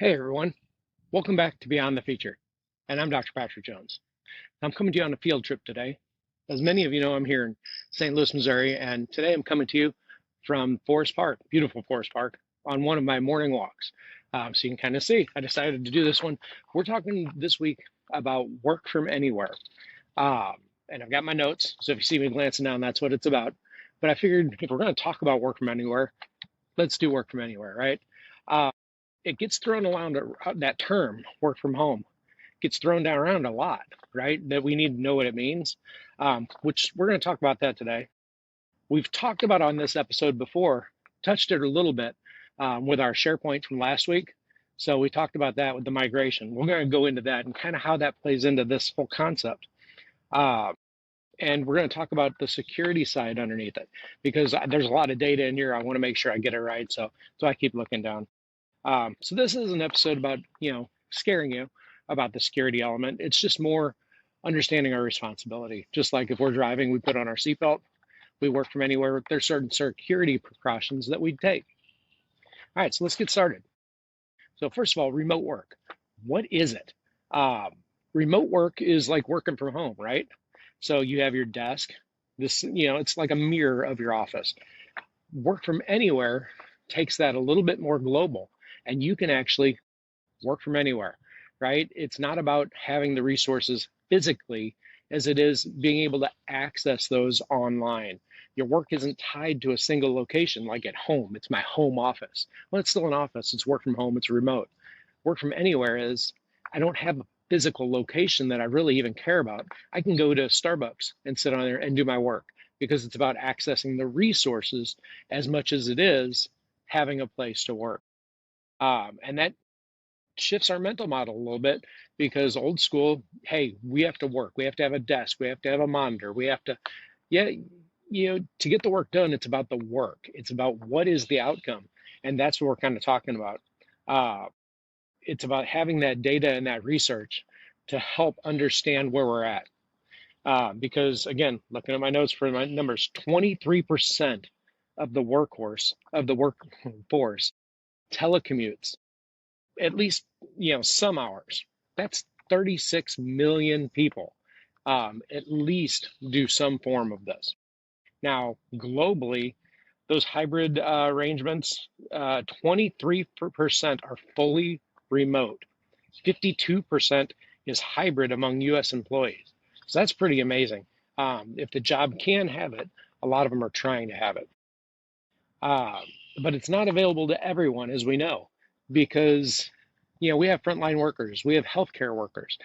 Hey everyone, welcome back to Beyond the Feature. And I'm Dr. Patrick Jones. I'm coming to you on a field trip today. As many of you know, I'm here in St. Louis, Missouri, and today I'm coming to you from Forest Park, beautiful Forest Park, on one of my morning walks. So you can kind of see, I decided to do this one. We're talking this week about work from anywhere. Um, and I've got my notes, so if you see me glancing down, that's what it's about. But I figured if we're going to talk about work from anywhere, let's do work from anywhere, right? Uh, it gets thrown around, that term, work from home, gets thrown down around a lot, right? That we need to know what it means, which we're going to talk about that today. We've talked about on this episode before, touched it a little bit with our SharePoint from last week. So we talked about that with the migration. We're going to go into that and kind of how that plays into this whole concept. Uh, and we're going to talk about the security side underneath it because there's a lot of data in here. I want to make sure I get it right. So I keep looking down. So this is an episode about, scaring you about the security element. It's just more understanding our responsibility. Just like if we're driving, we put on our seatbelt, we work from anywhere. There's certain security precautions that we take. All right, so let's get started. So first of all, remote work. What is it? Um, Remote work is like working from home, right? So you have your desk. This, it's like a mirror of your office. Work from anywhere takes that a little bit more global, and you can actually work from anywhere, right? It's not about having the resources physically as it is being able to access those online. Your work isn't tied to a single location like at home. It's my home office. Well, it's still an office. It's work from home. It's remote. Work from anywhere is I don't have a physical location that I really even care about. I can go to Starbucks and sit on there and do my work because it's about accessing the resources as much as it is having a place to work. And that shifts our mental model a little bit because old school, hey, we have to work, we have to have a desk, we have to have a monitor, we have to, yeah, to get the work done, it's about the work, it's about what is the outcome. And that's what we're kind of talking about. It's about having that data and that research to help understand where we're at. Because again, looking at my notes for my numbers, 23% of the workforce telecommutes at least some hours. That's 36 million people at least do some form of this. Now, globally, those hybrid arrangements, 23% are fully remote. 52% is hybrid among U.S. employees. So that's pretty amazing. If the job can have it, a lot of them are trying to have it. Uh, but it's not available to everyone, as we know, because we have frontline workers, we have healthcare workers,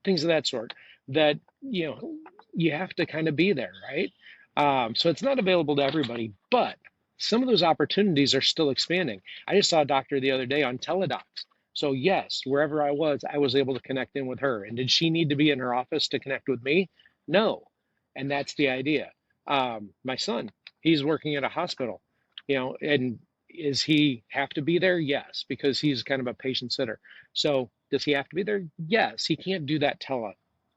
things of that sort that you have to kind of be there, right? So it's not available to everybody, but some of those opportunities are still expanding. I just saw a doctor the other day on teledocs. So yes, wherever I was able to connect in with her. And did she need to be in her office to connect with me? No. And that's the idea. My son, he's working at a hospital, and is he have to be there? Yes, because he's kind of a patient sitter. So does he have to be there? Yes, he can't do that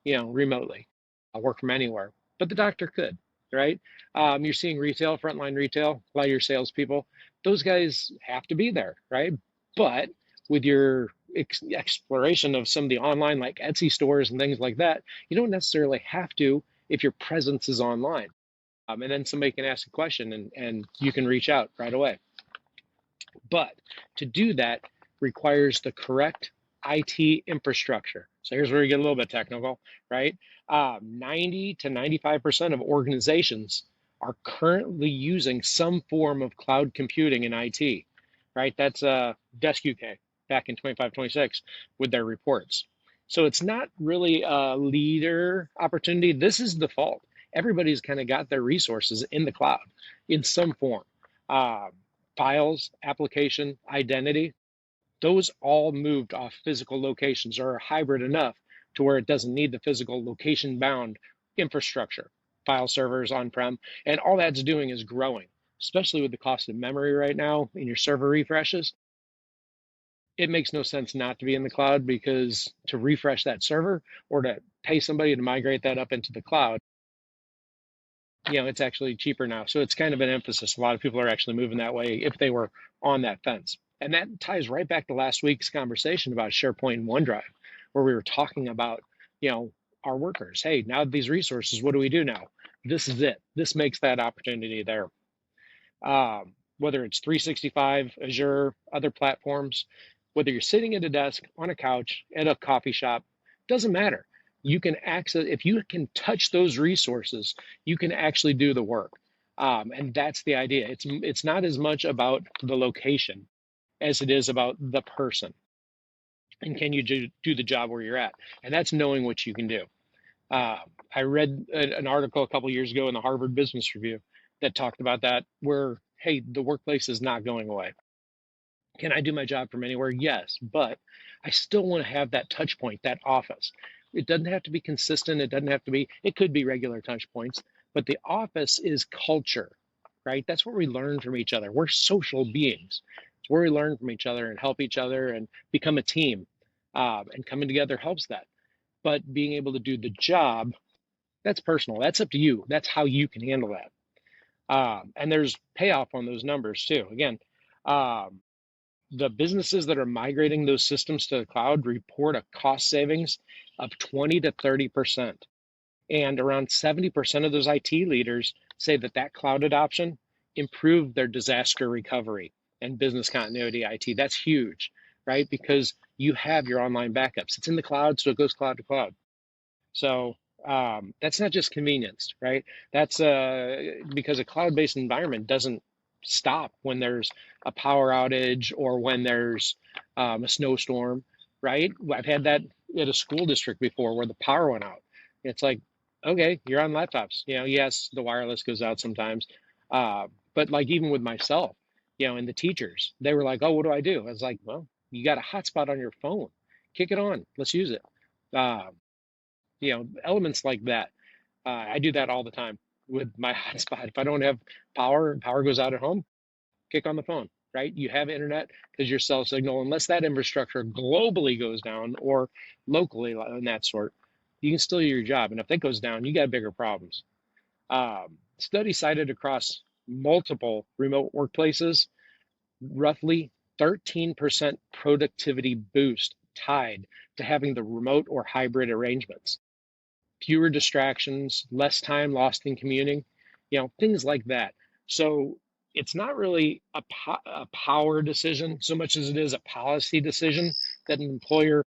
remotely. I'll work from anywhere, but the doctor could, right? You're seeing retail, frontline retail, a lot of your salespeople, those guys have to be there, right? But with your exploration of some of the online, like Etsy stores and things like that, you don't necessarily have to if your presence is online. And then somebody can ask a question and you can reach out right away. But to do that requires the correct IT infrastructure. So here's where we get a little bit technical, right? 90 to 95% of organizations are currently using some form of cloud computing in IT, right? That's Desk UK back in 25-26 with their reports. So it's not really a leader opportunity. This is the fault. Everybody's kind of got their resources in the cloud in some form. Uh, Files, application, identity, those all moved off physical locations or are hybrid enough to where it doesn't need the physical location bound infrastructure, file servers on-prem, and all that's doing is growing, especially with the cost of memory right now in your server refreshes. It makes no sense not to be in the cloud because to refresh that server or to pay somebody to migrate that up into the cloud, it's actually cheaper now. So it's kind of an emphasis. A lot of people are actually moving that way if they were on that fence. And that ties right back to last week's conversation about SharePoint and OneDrive, where we were talking about, you know, our workers. Hey, now these resources, what do we do now? This is it. This makes that opportunity there. Whether it's 365, Azure, other platforms, whether you're sitting at a desk, on a couch, at a coffee shop, doesn't matter. You can access, if you can touch those resources, you can actually do the work. And that's the idea. It's not as much about the location as it is about the person. And can you do the job where you're at? And that's knowing what you can do. I read an article a couple of years ago in the Harvard Business Review that talked about that, where, hey, the workplace is not going away. Can I do my job from anywhere? Yes, but I still want to have that touch point, that office. It doesn't have to be consistent. It doesn't have to be, it could be regular touch points, but the office is culture, right? That's where we learn from each other. We're social beings. It's where we learn from each other and help each other and become a team. And coming together helps that. But being able to do the job, that's personal. That's up to you. That's how you can handle that. And there's payoff on those numbers too. Again, um, the businesses that are migrating those systems to the cloud report a cost savings of 20 to 30%. And around 70% of those IT leaders say that that cloud adoption improved their disaster recovery and business continuity IT. That's huge, right? Because you have your online backups. It's in the cloud, so it goes cloud to cloud. So that's not just convenience, right? That's because a cloud-based environment doesn't stop when there's a power outage or when there's a snowstorm, right? I've had that at a school district before where the power went out. It's like, okay, you're on laptops. You know, yes, the wireless goes out sometimes, but like even with myself, you know, and the teachers, they were like, "Oh, what do I do?" I was like, "Well, you got a hotspot on your phone. Kick it on. Let's use it." Uh, you know, elements like that. I do that all the time with my hotspot. If I don't have power and power goes out at home, kick on the phone, right? You have internet because your cell signal, unless that infrastructure globally goes down or locally and that sort, you can still do your job. And if that goes down, you got bigger problems. Study cited across multiple remote workplaces, roughly 13% productivity boost tied to having the remote or hybrid arrangements, fewer distractions, less time lost in commuting, you know, things like that. So it's not really a power decision so much as it is a policy decision that an employer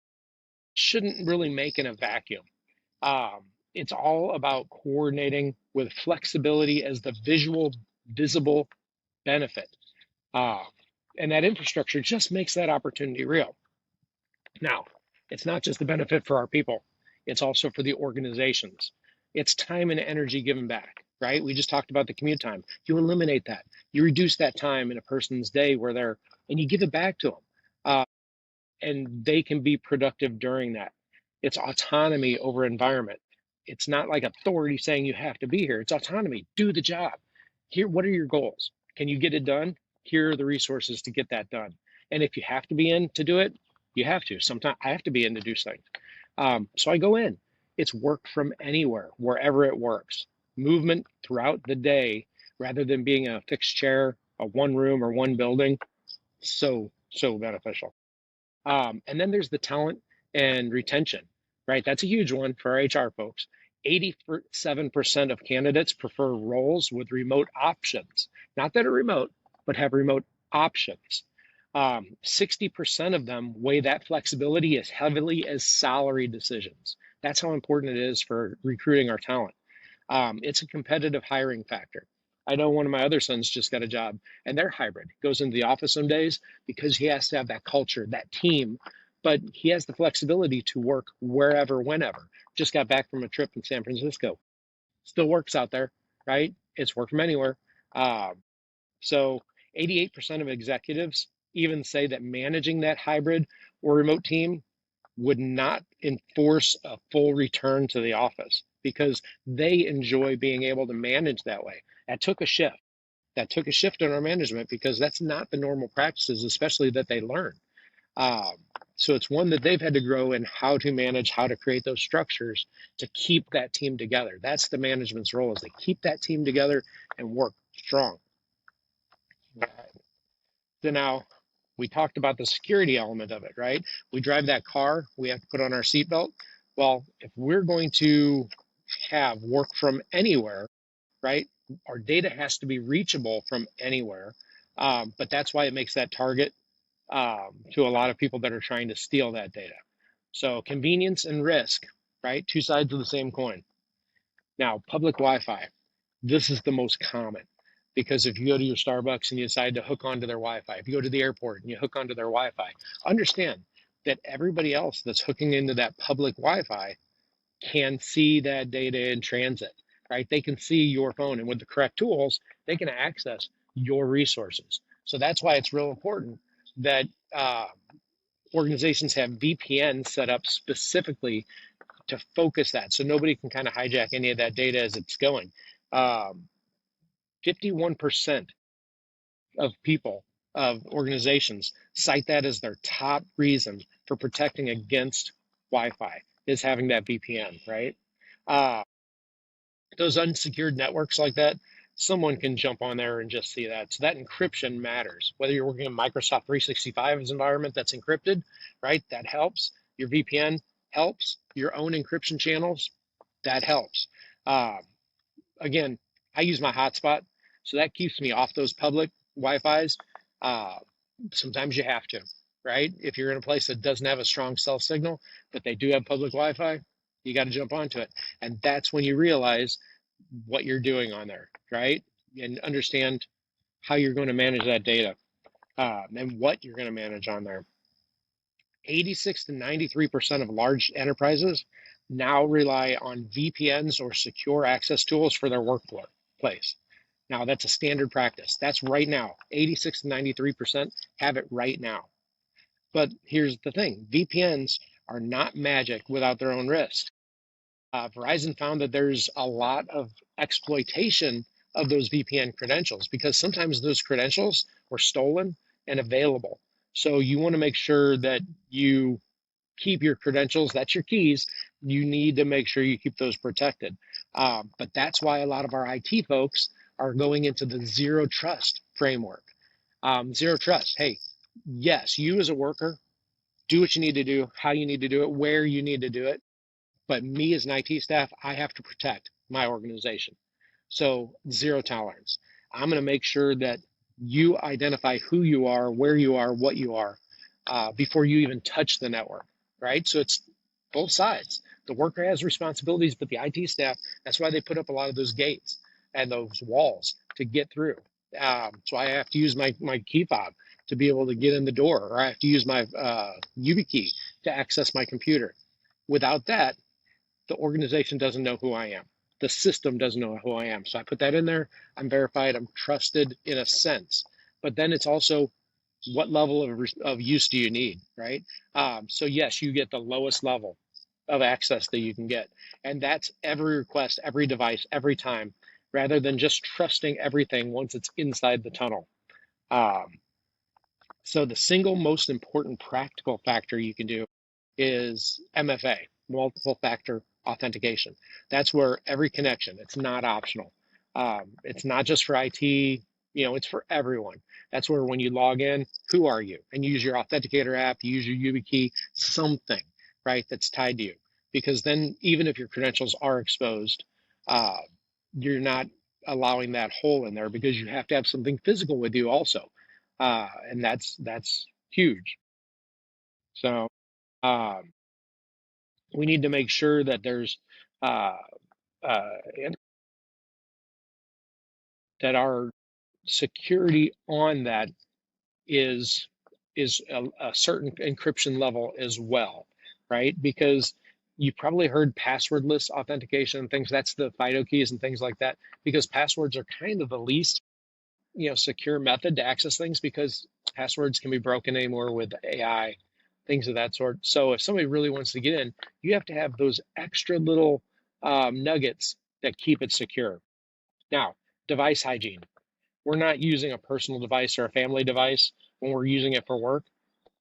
shouldn't really make in a vacuum. Um, it's all about coordinating with flexibility as the visible benefit. Uh, and that infrastructure just makes that opportunity real. Now, it's not just the benefit for our people, it's also for the organizations. It's time and energy given back, right? We just talked about the commute time. You eliminate that, you reduce that time in a person's day where they're, and you give it back to them. And they can be productive during that. It's autonomy over environment. It's not like authority saying you have to be here. It's autonomy. Do the job. Here, what are your goals? Can you get it done? Here are the resources to get that done. And if you have to be in to do it, you have to. Sometimes I have to be in to do things. So I go in. It's work from anywhere, wherever it works. Movement throughout the day rather than being a fixed chair, a one room or one building. So beneficial. And then there's the talent and retention, right? That's a huge one for our HR folks. 87% of candidates prefer roles with remote options, not that are remote, but have remote options. 60% of them weigh that flexibility as heavily as salary decisions. That's how important it is for recruiting our talent. It's a competitive hiring factor. I know one of my other sons just got a job and they're hybrid. Goes into the office some days because he has to have that culture, that team, but he has the flexibility to work wherever, whenever. Just got back from a trip in San Francisco. Still works out there, right? It's work from anywhere. So 88% of executives even say that managing that hybrid or remote team would not enforce a full return to the office because they enjoy being able to manage that way. That took a shift. That took a shift in our management because that's not the normal practices, especially that they learn. Um, so it's one that they've had to grow in how to manage, how to create those structures to keep that team together. That's the management's role, is to keep that team together and work strong. So now We talked about the security element of it, right? We drive that car, we have to put on our seatbelt. Well, if we're going to have work from anywhere, right, our data has to be reachable from anywhere. But that's why it makes that target to a lot of people that are trying to steal that data. So convenience and risk, right? Two sides of the same coin. Now, public Wi-Fi. This is the most common because if you go to your Starbucks and you decide to hook onto their Wi-Fi, if you go to the airport and you hook onto their Wi-Fi, understand that everybody else that's hooking into that public Wi-Fi can see that data in transit, right? They can see your phone, and with the correct tools, they can access your resources. So that's why it's real important that organizations have VPN set up specifically to focus that, so nobody can kind of hijack any of that data as it's going. 51% of people, of organizations, cite that as their top reason for protecting against Wi-Fi is having that VPN, right? Uh, those unsecured networks like that, someone can jump on there and just see that. So that encryption matters. Whether you're working in Microsoft 365's environment that's encrypted, right? That helps. Your VPN helps. Your own encryption channels, that helps. Uh, Again, I use my hotspot, so that keeps me off those public Wi-Fi's. Uh, Sometimes you have to, right? If you're in a place that doesn't have a strong cell signal, but they do have public Wi-Fi, you got to jump onto it. And that's when you realize what you're doing on there, right? And understand how you're going to manage that data and what you're going to manage on there. 86 to 93% of large enterprises now rely on VPNs or secure access tools for their workplace. Now, that's a standard practice. That's right now. 86 to 93% have it right now. But here's the thing, VPNs are not magic without their own risks. Verizon found that there's a lot of exploitation of those VPN credentials because sometimes those credentials were stolen and available. So you want to make sure that you keep your credentials, that's your keys. You need to make sure you keep those protected. But that's why a lot of our IT folks are going into the zero trust framework. Zero trust. Hey, yes, you as a worker, do what you need to do, how you need to do it, where you need to do it. But me as an IT staff, I have to protect my organization. So zero tolerance. I'm going to make sure that you identify who you are, where you are, what you are, before you even touch the network, right? So it's both sides. The worker has responsibilities, but the IT staff, that's why they put up a lot of those gates and those walls to get through. So I have to use my key fob to be able to get in the door, or I have to use my YubiKey to access my computer. Without that, the organization doesn't know who I am. The system doesn't know who I am. So I put that in there. I'm verified. I'm trusted in a sense. But then it's also what level of use do you need, right? So yes, you get the lowest level of access that you can get. And that's every request, every device, every time, rather than just trusting everything once it's inside the tunnel. Um, so the single most important practical factor you can do is MFA, multiple factor authentication. That's where every connection, it's not optional. It's not just for IT, it's for everyone. That's where when you log in, who are you? And you use your authenticator app, you use your YubiKey, something, right, that's tied to you. Because then even if your credentials are exposed, uh, you're not allowing that hole in there because you have to have something physical with you also. And that's huge. So um, we need to make sure that there's uh, and that our security on that is a certain encryption level as well, right? Because you probably heard passwordless authentication and things. That's the FIDO keys and things like that. Because passwords are kind of the least secure method to access things because passwords can be broken anymore with AI, things of that sort. So if somebody really wants to get in, you have to have those extra little nuggets that keep it secure. Now, device hygiene. We're not using a personal device or a family device when we're using it for work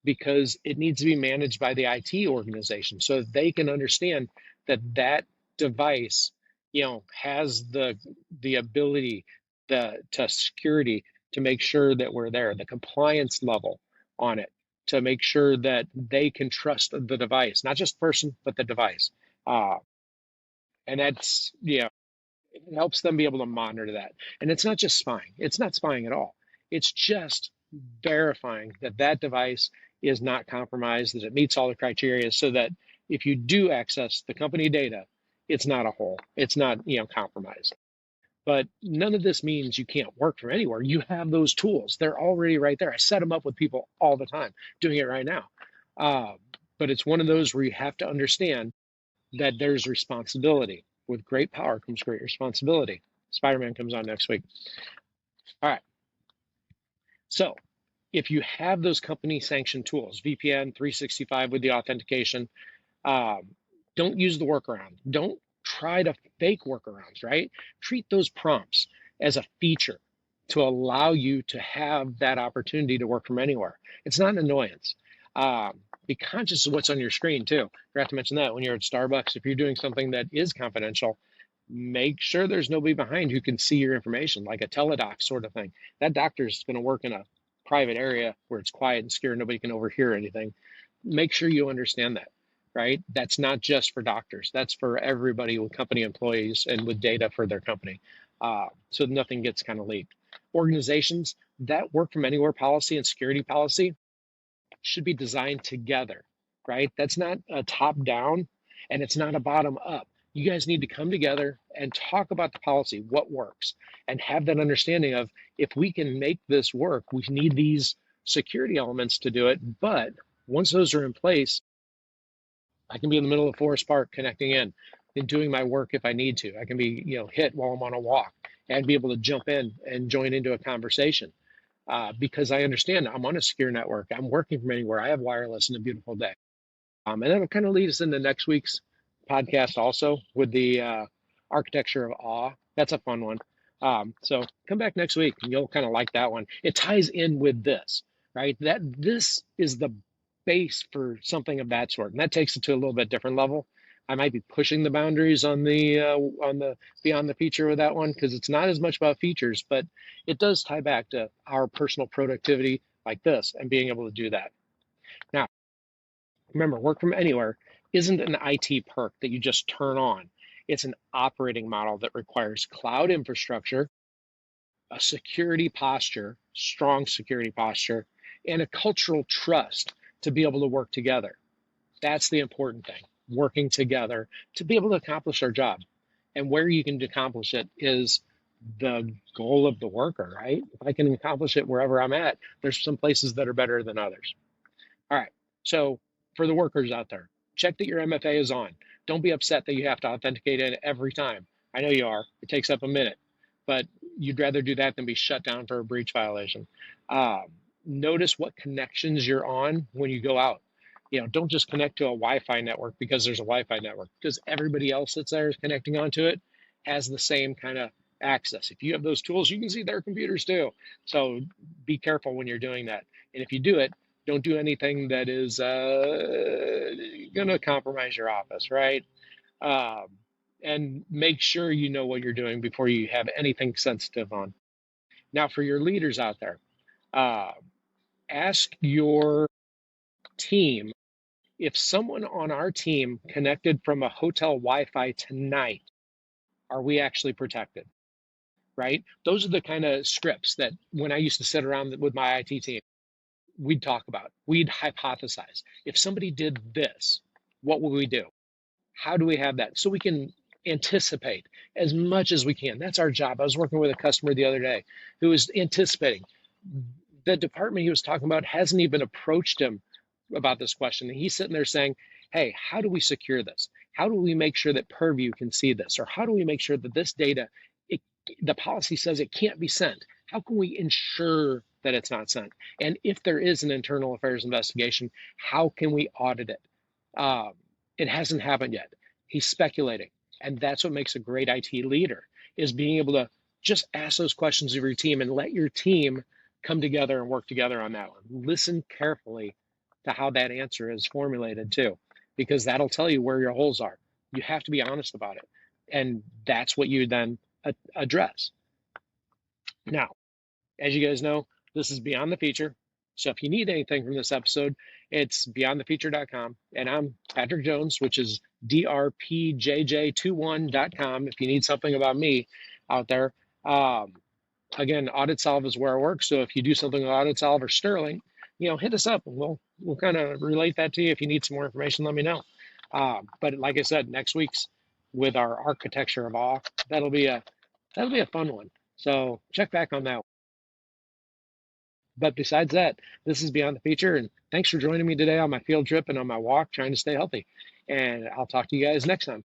because it needs to be managed by the IT organization so that they can understand that that device, has the ability, the to security to make sure that we're there, the compliance level on it to make sure that they can trust the device, not just the person, but the device. Uh, and that's, it helps them be able to monitor that. And it's not just spying. It's not spying at all. It's just verifying that that device is not compromised, that it meets all the criteria so that if you do access the company data, it's not a hole. It's not, compromised. But none of this means you can't work from anywhere. You have those tools. They're already right there. I set them up with people all the time, doing it right now. Uh, but it's one of those where you have to understand that there's responsibility. With great power comes great responsibility. Spider-Man comes on next week. All right. So if you have those company sanctioned tools, VPN, 365 with the authentication, um, don't use the workaround. Don't try to fake workarounds, right? Treat those prompts as a feature to allow you to have that opportunity to work from anywhere. It's not an annoyance. Be conscious of what's on your screen too. Forgot to mention that when you're at Starbucks, if you're doing something that is confidential, make sure there's nobody behind who can see your information, like a teledoc sort of thing. That doctor's going to work in a private area where it's quiet and secure, nobody can overhear anything. Make sure you understand that, right? That's not just for doctors. That's for everybody with company employees and with data for their company. So nothing gets kind of leaked. Organizations that work from anywhere policy and security policy should be designed together, right? That's not a top down and it's not a bottom up. You guys need to come together and talk about the policy, what works, and have that understanding of if we can make this work, we need these security elements to do it. But once those are in place, I can be in the middle of Forest Park connecting in and doing my work if I need to. I can be, hit while I'm on a walk and be able to jump in and join into a conversation because I understand I'm on a secure network. I'm working from anywhere. I have wireless and a beautiful day. And that'll kind of lead us into next week's podcast also with the architecture of awe. That's a fun one. So come back next week and you'll kind of like that one. It ties in with this, right? That this is the base for something of that sort, and that takes it to a little bit different level. I might be pushing the boundaries on the beyond the feature with that one because it's not as much about features, but it does tie back to our personal productivity like this and being able to do that. Now, remember, work from anywhere isn't an IT perk that you just turn on. It's an operating model that requires cloud infrastructure, a security posture, strong security posture, and a cultural trust to be able to work together. That's the important thing, working together to be able to accomplish our job. And where you can accomplish it is the goal of the worker, right? If I can accomplish it wherever I'm at, there's some places that are better than others. All right. So for the workers out there, check that your MFA is on. Don't be upset that you have to authenticate it every time. I know you are. It takes up a minute, but you'd rather do that than be shut down for a breach violation. Notice what connections you're on when you go out. Don't just connect to a Wi-Fi network because there's a Wi-Fi network, because everybody else that's there is connecting onto it has the same kind of access. If you have those tools, you can see their computers too. So be careful when you're doing that. And if you do it, don't do anything that is going to compromise your office, right? Um, and make sure you know what you're doing before you have anything sensitive on. Now, for your leaders out there, uh, ask your team if someone on our team connected from a hotel Wi-Fi tonight, are we actually protected? Right? Those are the kind of scripts that when I used to sit around with my IT team, we'd talk about. We'd hypothesize. If somebody did this, what would we do? How do we have that? So we can anticipate as much as we can. That's our job. I was working with a customer the other day who was anticipating. The department he was talking about hasn't even approached him about this question. And he's sitting there saying, hey, how do we secure this? How do we make sure that Purview can see this? Or how do we make sure that this data, the policy says it can't be sent? How can we ensure that it's not sent? And if there is an internal affairs investigation, how can we audit it? It hasn't happened yet. He's speculating. And that's what makes a great IT leader, is being able to just ask those questions of your team and let your team come together and work together on that one. Listen carefully to how that answer is formulated too, because that'll tell you where your holes are. You have to be honest about it. And that's what you then address. Now, as you guys know, this is beyond the feature. So if you need anything from this episode, it's beyondthefeature.com. And I'm Patrick Jones, which is drpjj21.com if you need something about me out there. Um, Again, Audit Solve is where I work. So if you do something with Audit Solve or Sterling, hit us up and we'll kind of relate that to you. If you need some more information, let me know. But like I said, next week's with our architecture of awe, that'll be a fun one. So check back on that. But besides that, this is Beyond the Feature, and thanks for joining me today on my field trip and on my walk, trying to stay healthy. And I'll talk to you guys next time.